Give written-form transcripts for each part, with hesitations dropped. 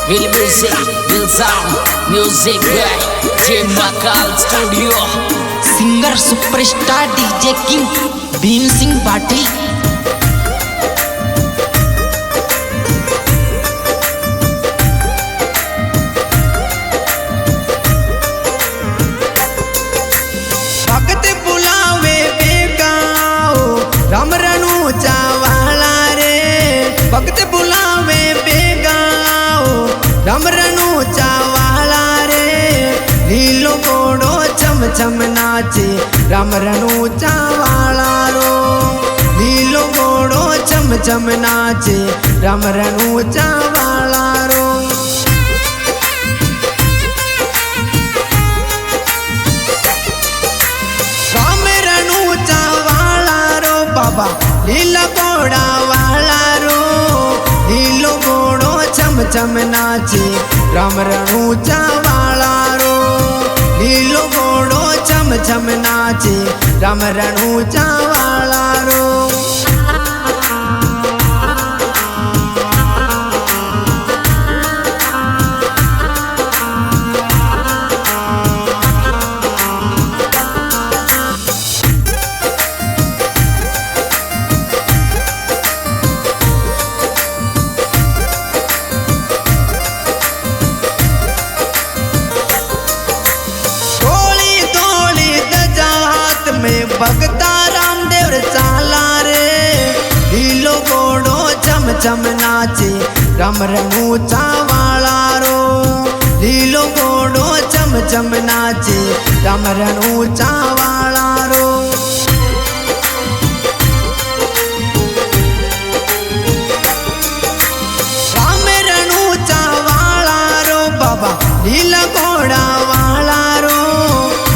Will Music, Will Sound, Music by Jim Makal Studio. Singer superstar DJ king Bhim Singh Bhati. भगत बुलावे बेगाओ राम रणु चावाला रे। भगत बुलावे बेगाओ राम रणु चावाला रे। लीलो घोड़ो चम चम नाचे राम रणु चावाला रो। लीलो घोड़ो चम चम नाचे राम रणु चावाला रो। राम रणु चावाला रो बाबा लीला घोड़ा वाला रो। लीलो घोड़ो चम चम नाचे राम रणु चावाला रो। लीलो घोड़ो चम चम नाचे राम रणु चावाला रो। भगता रामदेव चाला रे। लीलो घोड़ो चम चम नाचे राम रणु चावाला रो। लीलो घोड़ो चम चम नाचे राम रणु चावाला रो। राम रणु चावाला रो बाबा लीला घोड़ा वाला रो।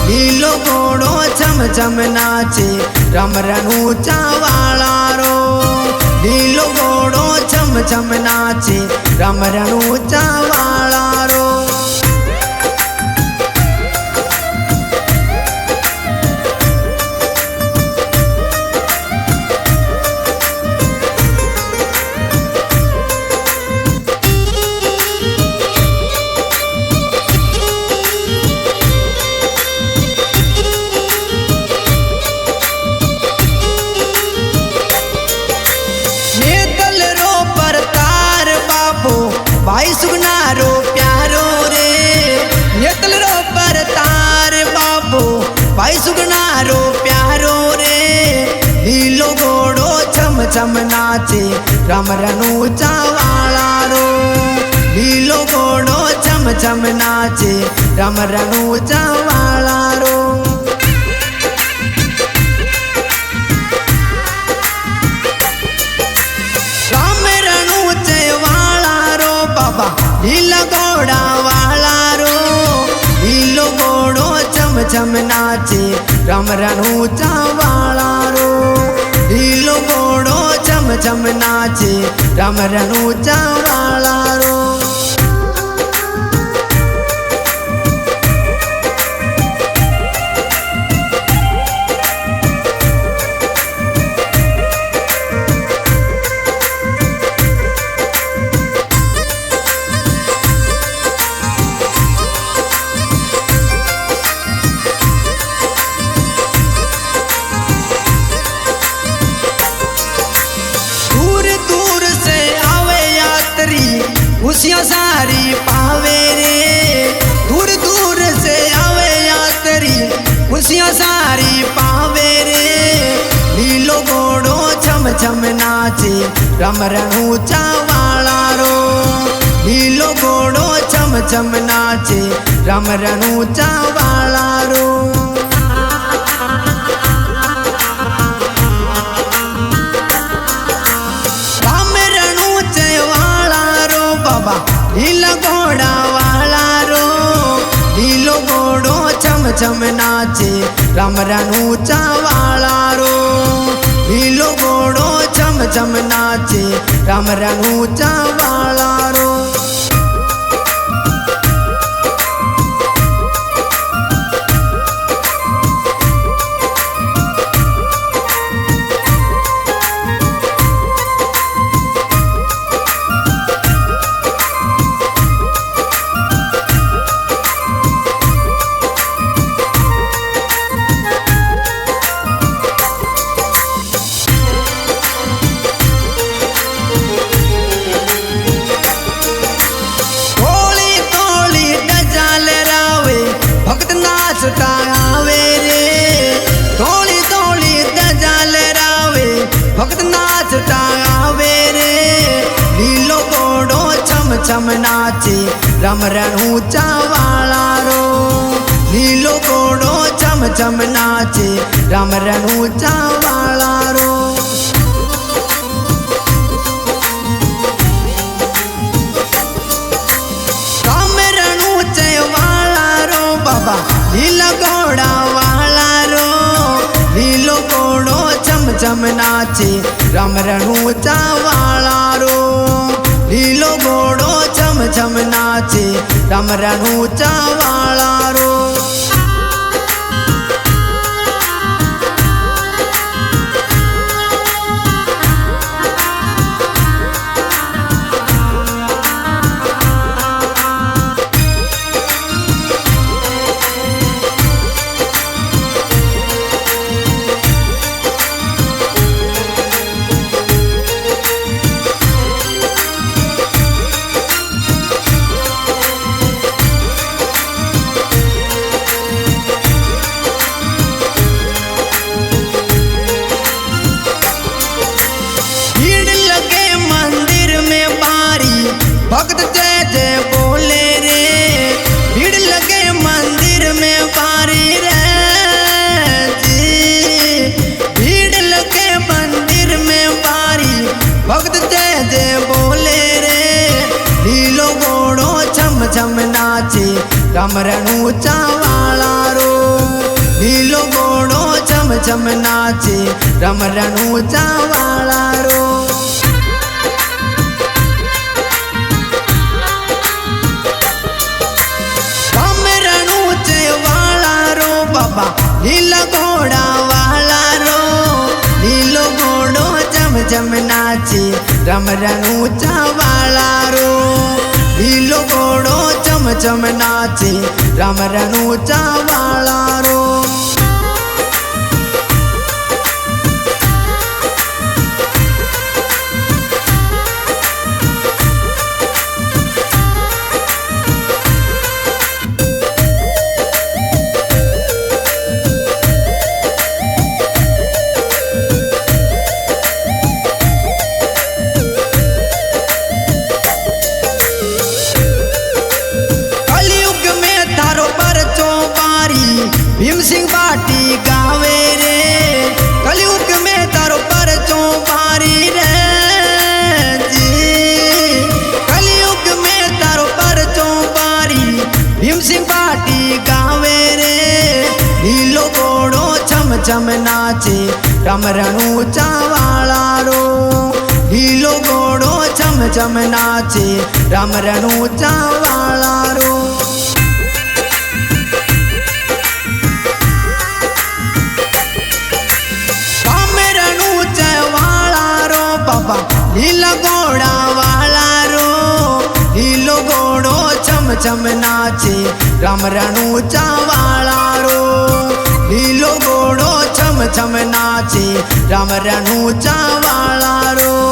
लीलो घोड़ो चम चम नाचे राम रणु चावाला रो। लीलो घोड़ो चम चम नाचे राम रणु चावाला रो। भाई सुगना रो प्यारो रे। नेतल रो पर तार बाबू भाई सुगना रो प्यारो रे। लीलो घोड़ो चम चम नाचे राम रणु चावाला रो। लीलो घोड़ो चम चम नाचे राम रणु चावाला रो। राम रणु चावाला रो बाबा लीला घोड़ा वाला रो। लीलो घोड़ो चम चम नाचे राम रणु चावाला रो। लीलो घोड़ो चम चम नाचे राम रणु चावाला रो। खुशियाँ सारी पावे रे। दूर दूर से आवे यात्री खुशियाँ सारी पावे रे। लीलो घोड़ो चम चम नाचे राम रणु चावाला रो। लीलो घोड़ो चम चम नाचे राम रणु चावाला रो। लीला घोड़ा वाला रो। लीलो घोड़ो चम चम नाचे राम रणु चावाला रो। लीलो घोड़ो चम चम नाचे राम रणु चावाला रो। आवे रे लीलो घोड़ो छम छम नाचे राम रणूचा वाला रो लीलो घोड़ो छम छम नाचे राम रणूचा वाला रो राम रणूचे वाला रो बाबा लीला घोड़ा वाला रो लीलो घोड़ो छम छम नाचे राम रणूचा वाला रो लीलो घोड़ो छम छम नाचे राम रणूचा वाला रो भक्त जय जय बोले रे भीड़ लगे मंदिर में बारी रे जी भीड़ लगे मंदिर में बारी भक्त जय जय बोले रे लीलो घोड़ो छम छम नाचे राम रणूचा वाला रो लीलो घोड़ो छम छम नाचे राम रणूचा वाला रो बाबा लीला घोड़ा वाला रो लीलो घोड़ो छम छम नाचे राम रणूचा वाला रो लीलो घोड़ो छम छम नाचे राम रणूचा वाला रो भीम सिंह बाटी गावे रे कलयुग में तारो परचो पारी रे जी कलयुग में तारो परचो पारी भीम सिंह बाटी गावे रे लीलो घोड़ो छम छम नाचे राम रणूचा वाला रो लीलो घोड़ो छम छम नाचे राम रणूचा वाला रो बाबा लीला घोड़ा वाला रो लीलो घोड़ो छम छम नाचे राम रणूचा वाला रो लीलो घोड़ो छम छम नाचे राम रणूचा वाला रो